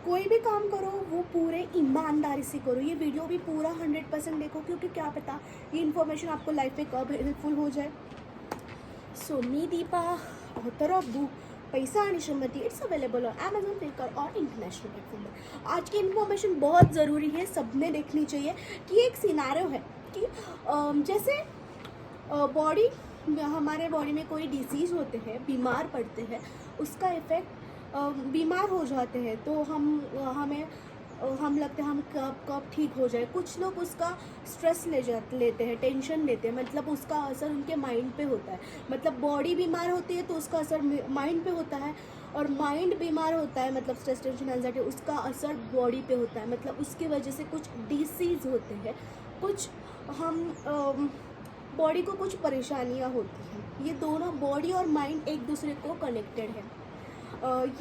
कोई भी काम करो वो पूरे ईमानदारी से करो। ये वीडियो भी पूरा 100% देखो, क्योंकि क्या पता ये इन्फॉर्मेशन आपको लाइफ में कब हेल्पफुल हो जाए। सो मी दीपा, ऑथर ऑफ बुक पैसा आणि Shrimati, it's available on Amazon, Flipkart और इंटरनेशनल प्लेटफॉर्म पर। आज की इन्फॉर्मेशन बहुत ज़रूरी है, सबने देखनी चाहिए कि एक सिनारियो है कि जैसे बॉडी, हमारे बॉडी में कोई डिसीज़ होते हैं, बीमार पड़ते हैं, उसका इफ़ेक्ट बीमार हो जाते हैं तो हम लगते हैं हम कब ठीक हो जाए। कुछ लोग उसका स्ट्रेस लेते हैं, टेंशन लेते हैं, मतलब उसका असर उनके माइंड पे होता है। मतलब बॉडी बीमार होती है तो उसका असर माइंड पे होता है, और माइंड बीमार होता है मतलब स्ट्रेस, टेंशन, एंजाइटी, उसका असर बॉडी पे होता है। मतलब उसकी वजह से कुछ डिसीज़ होते हैं, कुछ हम बॉडी को कुछ परेशानियाँ होती हैं। ये दोनों बॉडी और माइंड एक दूसरे को कनेक्टेड है।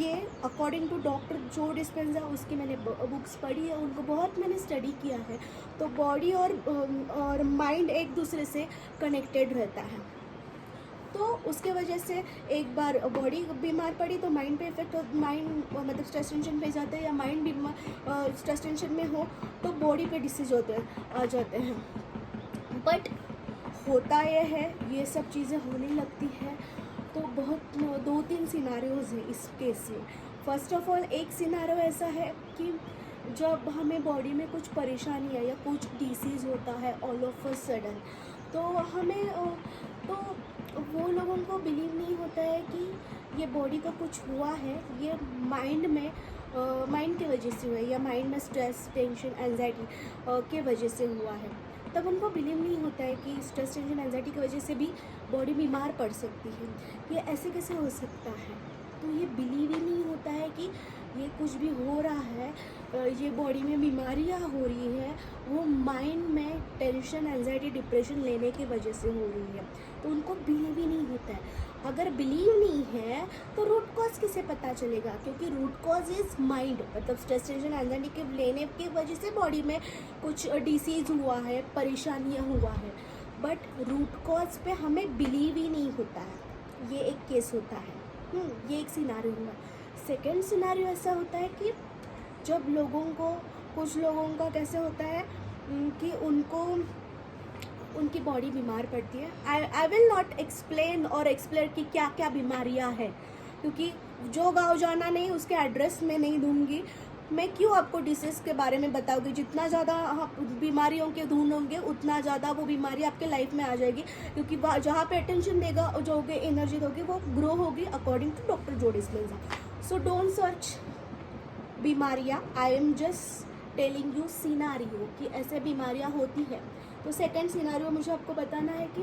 ये अकॉर्डिंग टू डॉक्टर जो डिस्पेंजा, उसकी मैंने बुक्स पढ़ी है, उनको बहुत मैंने स्टडी किया है। तो बॉडी और माइंड एक दूसरे से कनेक्टेड रहता है। तो उसके वजह से एक बार बॉडी बीमार पड़ी तो माइंड पे इफेक्ट हो, माइंड मतलब स्ट्रेस टेंशन पे जाते हैं, या माइंड बीमार स्ट्रेस टेंशन में हो तो बॉडी पे डिसीज आ जाते हैं। बट होता यह है, ये सब चीज़ें होने लगती है तो बहुत 2-3 सिनारियोज़ हैं इस केस में। फर्स्ट ऑफ ऑल एक सिनारियो ऐसा है कि जब हमें बॉडी में कुछ परेशानी है या कुछ डिसीज़ होता है ऑल ऑफ अ सडन, तो हमें तो वो लोगों को बिलीव नहीं होता है कि ये बॉडी को कुछ हुआ है, ये माइंड की वजह से हुआ है, या माइंड में स्ट्रेस, टेंशन, एंजाइटी के वजह से हुआ है। तब उनको बिलीव नहीं होता है कि स्ट्रेस, टेंशन, एंजाइटी की वजह से भी बॉडी बीमार पड़ सकती है। ये ऐसे कैसे हो सकता है? तो ये बिलीव ही नहीं होता है कि ये कुछ भी हो रहा है, ये बॉडी में बीमारियाँ हो रही है, वो माइंड में टेंशन, एंजाइटी, डिप्रेशन लेने की वजह से हो रही है। तो उनको बिलीव ही नहीं होता है। अगर बिलीव नहीं है तो रूट कॉज किसे पता चलेगा? क्योंकि रूट कॉज इज़ माइंड, मतलब स्ट्रेस, टेंशन, एंजाइटी के लेने की वजह से बॉडी में कुछ डिसीज़ हुआ है, परेशानियाँ हुआ है। बट रूट कॉज पे हमें बिलीव ही नहीं होता है। ये एक केस होता है। ये एक सिनारियो हुआ। सेकेंड सिनारियो ऐसा होता है कि जब कुछ लोगों का कैसे होता है कि उनकी बॉडी बीमार पड़ती है। आई विल नॉट एक्सप्लेन कि क्या क्या बीमारियां हैं, क्योंकि जो गाँव जाना नहीं उसके एड्रेस में नहीं दूंगी मैं। क्यों आपको डिसीज़ के बारे में बताओगे? जितना ज़्यादा आप बीमारियों के ढूंढोगे उतना ज़्यादा वो बीमारी आपके लाइफ में आ जाएगी, क्योंकि जहाँ पे अटेंशन देगा, जो एनर्जी दोगे, वो ग्रो होगी अकॉर्डिंग टू डॉक्टर जो डिस्पेंजा। सो डोंट सर्च बीमारियाँ, I am just telling you scenario कि ऐसे बीमारियाँ होती है। तो सेकंड सिनारियो मुझे आपको बताना है कि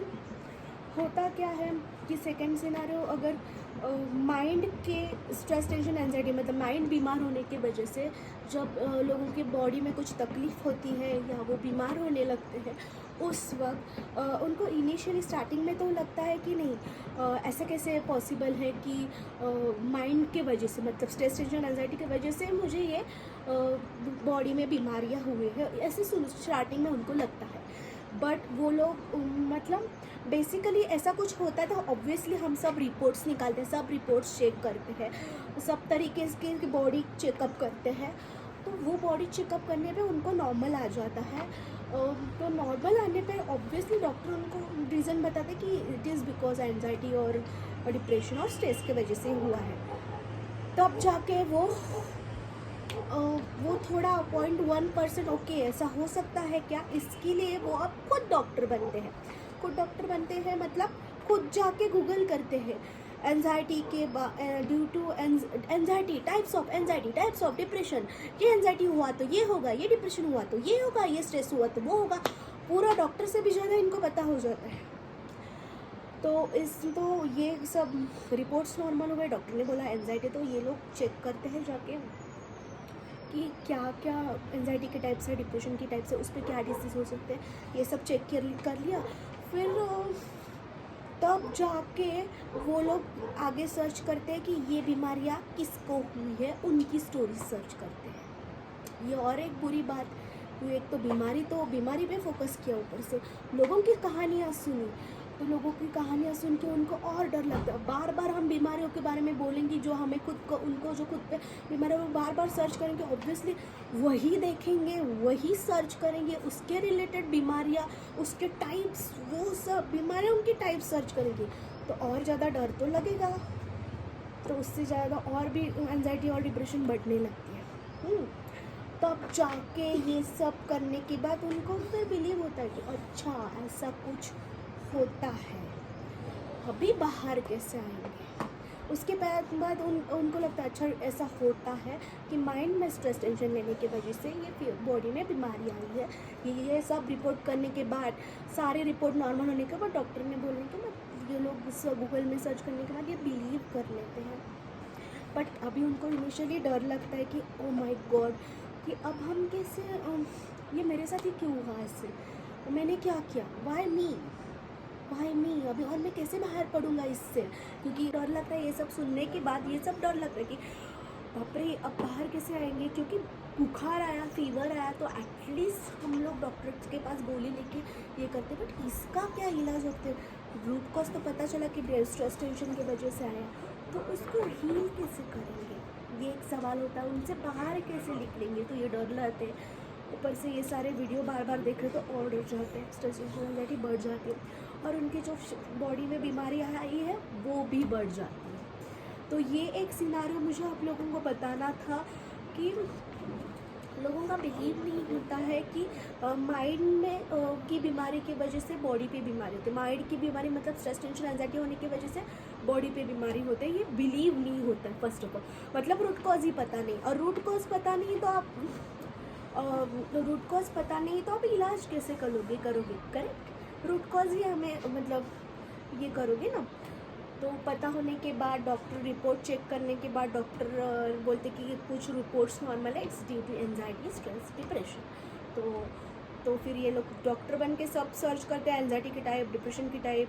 होता क्या है कि सेकंड सिनारियो, अगर माइंड के स्ट्रेस, टेंशन, एंजाइटी, मतलब माइंड बीमार होने की वजह से जब लोगों की बॉडी में कुछ तकलीफ़ होती है या वो बीमार होने लगते हैं, उस वक्त उनको इनिशियली स्टार्टिंग में तो लगता है कि नहीं, ऐसा कैसे पॉसिबल है कि माइंड के वजह से, मतलब स्ट्रेस, टेंशन, एंजाइटी की वजह से मुझे ये बॉडी में बीमारियाँ हुई है, ऐसे स्टार्टिंग में उनको लगता है। बट वो लोग मतलब बेसिकली ऐसा कुछ होता है तो ऑब्वियसली हम सब रिपोर्ट्स निकालते हैं, सब रिपोर्ट्स चेक करते हैं, सब तरीके की बॉडी चेकअप करते हैं। तो वो बॉडी चेकअप करने पे उनको नॉर्मल आ जाता है। तो नॉर्मल आने पे ऑब्वियसली डॉक्टर उनको रीज़न बताते कि इट इज़ बिकॉज एंजाइटी और डिप्रेशन और स्ट्रेस की वजह से हुआ है। तब जाके वो थोड़ा 0.1% ओके ऐसा हो सकता है क्या, इसके लिए वो अब खुद डॉक्टर बनते हैं। खुद डॉक्टर बनते हैं मतलब खुद जाके गूगल करते हैं एंजाइटी के due to anxiety, types of depression, ये एंजाइटी हुआ तो ये होगा, ये डिप्रेशन हुआ तो ये होगा, ये स्ट्रेस हुआ तो वो होगा। पूरा डॉक्टर से भी ज़्यादा इनको पता हो जाता है। तो ये सब रिपोर्ट्स नॉर्मल हो गए, डॉक्टर ने बोला एंजाइटी, तो ये लोग चेक करते हैं जाके कि क्या क्या एंजाइटी के टाइप्स है, डिप्रेशन की टाइप्स है, उस पर क्या डिसीज़ हो सकते हैं, ये सब चेक कर लिया। फिर तब जाके वो लोग आगे सर्च करते हैं कि ये बीमारियाँ किसको हुई है, उनकी स्टोरी सर्च करते हैं। ये और एक बुरी बात हुई, एक तो बीमारी पे फोकस किया, ऊपर से लोगों की कहानियाँ सुनी, तो लोगों की कहानियाँ सुन के उनको और डर लगता है। बार बार हम बीमारियों के बारे में बोलेंगे जो हमें खुद को, उनको जो खुद पे बीमार है वो बार बार सर्च करेंगे, ऑब्वियसली वही देखेंगे, वही सर्च करेंगे, उसके रिलेटेड बीमारियाँ, उसके टाइप्स, वो सब बीमारियाँ उनकी टाइप सर्च करेंगे, तो और ज़्यादा डर तो लगेगा। तो उससे ज़्यादा और भी एंजाइटी और डिप्रेशन बढ़ने लगती है। तब जाके ये सब करने के बाद उनको फिर बिलीव होता है कि अच्छा ऐसा कुछ होता है, अभी बाहर कैसे आएंगे। उसके बाद उनको लगता है अच्छा ऐसा होता है कि माइंड में स्ट्रेस टेंशन लेने की वजह से ये बॉडी में बीमारी आई है। ये सब रिपोर्ट करने के बाद, सारे रिपोर्ट नॉर्मल होने के बाद डॉक्टर ने बोलने के बाद ये लोग गूगल में सर्च करने के बाद ये बिलीव कर लेते हैं। बट अभी उनको इनिशियली डर लगता है कि ओ माय गॉड, कि अब हम कैसे, ये मेरे साथ ही क्यों हुआ, ऐसे मैंने क्या किया, वाई मी अभी, और मैं कैसे बाहर पड़ूंगा इससे। क्योंकि डर लगता है ये सब सुनने के बाद, ये सब डर लगता है कि बाप रे अब बाहर कैसे आएंगे। क्योंकि बुखार आया, फीवर आया तो एटलीस्ट हम लोग डॉक्टर के पास गोली लेके ये करते, बट इसका क्या इलाज होते। रूट कॉज तो पता चला कि स्ट्रेस टेंशन की वजह से आया, तो उसको हील कैसे करेंगे, ये एक सवाल होता है। उनसे बाहर कैसे निकलेंगे, तो ये डर लगते हैं। ऊपर से ये सारे वीडियो बार बार देख रहे तो और डर जाते हैं, स्ट्रेस एंजाइटी बढ़ जाती है, और उनकी जो बॉडी में बीमारी आई है वो भी बढ़ जाती है। तो ये एक सिनारियो मुझे आप लोगों को बताना था कि लोगों का बिलीव नहीं होता है कि माइंड में की बीमारी की वजह से बॉडी पे बीमारी होती है। माइंड की बीमारी मतलब स्ट्रेस टेंशन एंजाइटी होने की वजह से बॉडी पे बीमारी होती है, ये बिलीव नहीं होता है। फर्स्ट ऑफ ऑल मतलब रूट कॉज ही पता नहीं, और रूट कॉज पता नहीं तो आप इलाज कैसे करोगे, करेक्ट। रूट कॉज ही हमें मतलब ये करोगे ना। तो पता होने के बाद, डॉक्टर रिपोर्ट चेक करने के बाद डॉक्टर बोलते कि कुछ रिपोर्ट्स नॉर्मल है, it's due to anxiety, stress, depression. तो फिर ये लोग डॉक्टर बन के सब सर्च करते हैं, एंजाइटी की टाइप, डिप्रेशन की टाइप।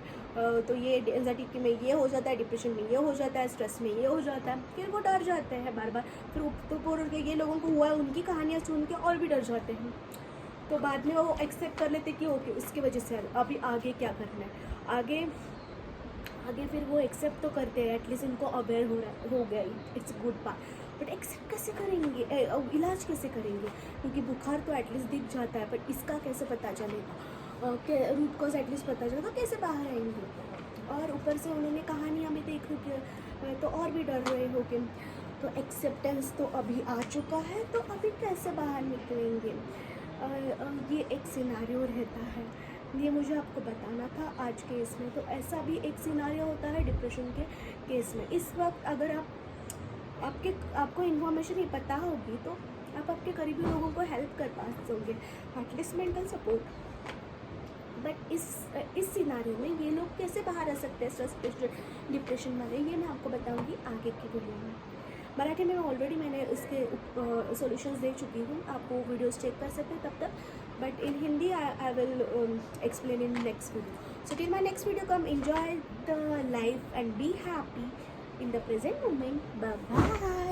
तो ये एंजाइटी में ये हो जाता है, डिप्रेशन में ये हो जाता है, स्ट्रेस में ये हो जाता है। फिर वो डर जाते हैं बार बार। फिर तो ये लोगों को हुआ है, उनकी कहानियाँ सुन के और भी डर जाते हैं। तो बाद में वो एक्सेप्ट कर लेते कि ओके उसकी वजह से अभी आगे क्या करना है। आगे फिर वो एक्सेप्ट तो करते हैं, एटलीस्ट इनको अवेयर हो गया, it's good part. But accept कैसे करेंगे, इलाज कैसे करेंगे, क्योंकि बुखार तो एटलीस्ट दिख जाता है, पर इसका कैसे पता चलेगा, रूट कॉज एटलीस्ट पता चलेगा, तो कैसे बाहर आएंगे। और ऊपर से उन्होंने कहानियाँ भी देख रखी है तो और भी डर रहे हो कि तो एक्सेप्टेंस तो अभी आ चुका है, तो अभी कैसे बाहर निकलेंगे। ये एक सिनारियो रहता है, ये मुझे आपको बताना था आज के इसमें। तो ऐसा भी एक सिनारियो होता है डिप्रेशन के केस में। इस वक्त अगर आपको इन्फॉर्मेशन ही पता होगी तो आप आपके करीबी लोगों को हेल्प कर पाओगे, एटलीस्ट मेंटल सपोर्ट। बट इस सिनारियो में ये लोग कैसे बाहर आ सकते हैं स्ट्रेस डिप्रेशन वाले, ये मैं आपको बताऊंगी आगे की वीडियो में। मराठी में मैंने इसके सॉल्यूशंस दे चुकी हूँ, आप वो वीडियोस चेक कर सकते हैं तब तक। But in Hindi I will explain in next video. So till my next video, come enjoy the life and be happy in the present moment. Bye bye.